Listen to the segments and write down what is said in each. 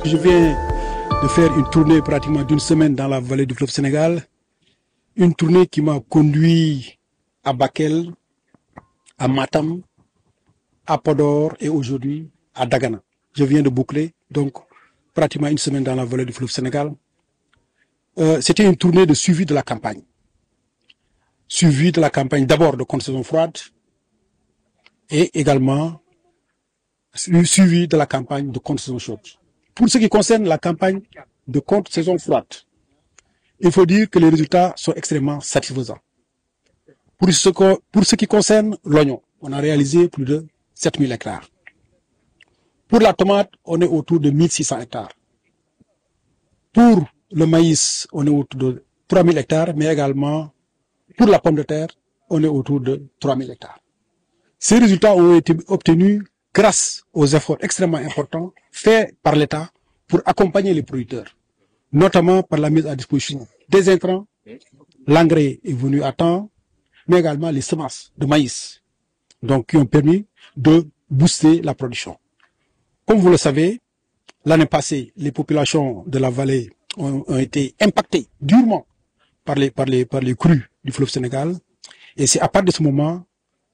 Je viens de faire une tournée pratiquement d'une semaine dans la vallée du fleuve Sénégal. Une tournée qui m'a conduit à Bakel, à Matam, à Podor et aujourd'hui à Dagana. Je viens de boucler donc pratiquement une semaine dans la vallée du fleuve Sénégal. C'était une tournée de suivi de la campagne. Suivi de la campagne d'abord de contre-saison froide et également suivi de la campagne de contre-saison chaude. Pour ce qui concerne la campagne de contre-saison froide, il faut dire que les résultats sont extrêmement satisfaisants. Pour ce qui concerne l'oignon, on a réalisé plus de 7000 hectares. Pour la tomate, on est autour de 1600 hectares. Pour le maïs, on est autour de 3000 hectares, mais également pour la pomme de terre, on est autour de 3000 hectares. Ces résultats ont été obtenus grâce aux efforts extrêmement importants faits par l'État pour accompagner les producteurs, notamment par la mise à disposition des intrants, l'engrais est venu à temps, mais également les semences de maïs, donc qui ont permis de booster la production. Comme vous le savez, l'année passée, les populations de la vallée ont été impactées durement par les crues du fleuve Sénégal, et c'est à partir de ce moment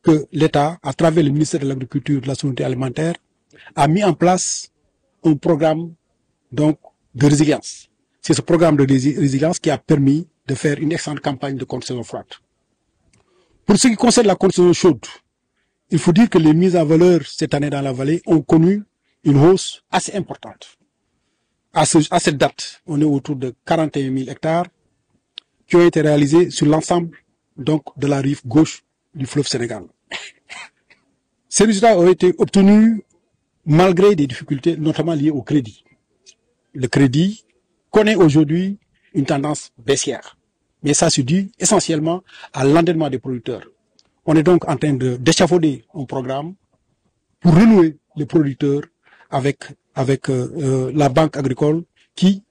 que l'État, à travers le ministère de l'Agriculture et de la Souveraineté alimentaire, a mis en place un programme donc de résilience. C'est ce programme de résilience qui a permis de faire une excellente campagne de contre-saison froide. Pour ce qui concerne la contre-saison chaude, il faut dire que les mises en valeur cette année dans la vallée ont connu une hausse assez importante. À cette date, on est autour de 41 000 hectares qui ont été réalisés sur l'ensemble donc de la rive gauche du fleuve Sénégal. Ces résultats ont été obtenus malgré des difficultés, notamment liées au crédit. Le crédit connaît aujourd'hui une tendance baissière, mais ça se dû essentiellement à l'endettement des producteurs. On est donc en train d'échafauder un programme pour renouer les producteurs avec la banque agricole qui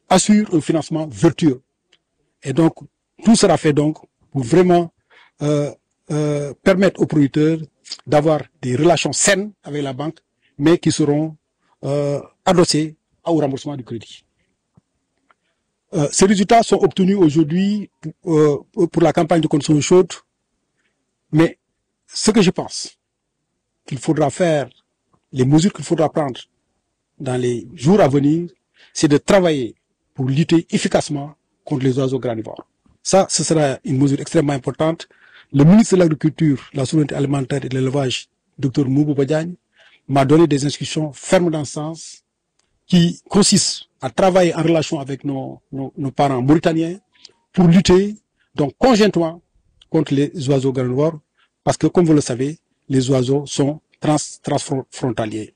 assure un financement vertueux. Et donc, tout sera fait donc pour vraiment permettre aux producteurs d'avoir des relations saines avec la banque, mais qui seront adossées au remboursement du crédit. Ces résultats sont obtenus aujourd'hui pour la campagne de consommation chaude, mais ce que je pense qu'il faudra faire, les mesures qu'il faudra prendre dans les jours à venir, c'est de travailler pour lutter efficacement contre les oiseaux granivores. Ça, ce sera une mesure extrêmement importante. Le ministre de l'Agriculture, de la Souveraineté alimentaire et de l'Élevage, Dr Moubouba Diagne, m'a donné des instructions fermes dans ce sens qui consistent à travailler en relation avec nos parents mauritaniens pour lutter donc conjointement contre les oiseaux granivores parce que, comme vous le savez, les oiseaux sont transfrontaliers.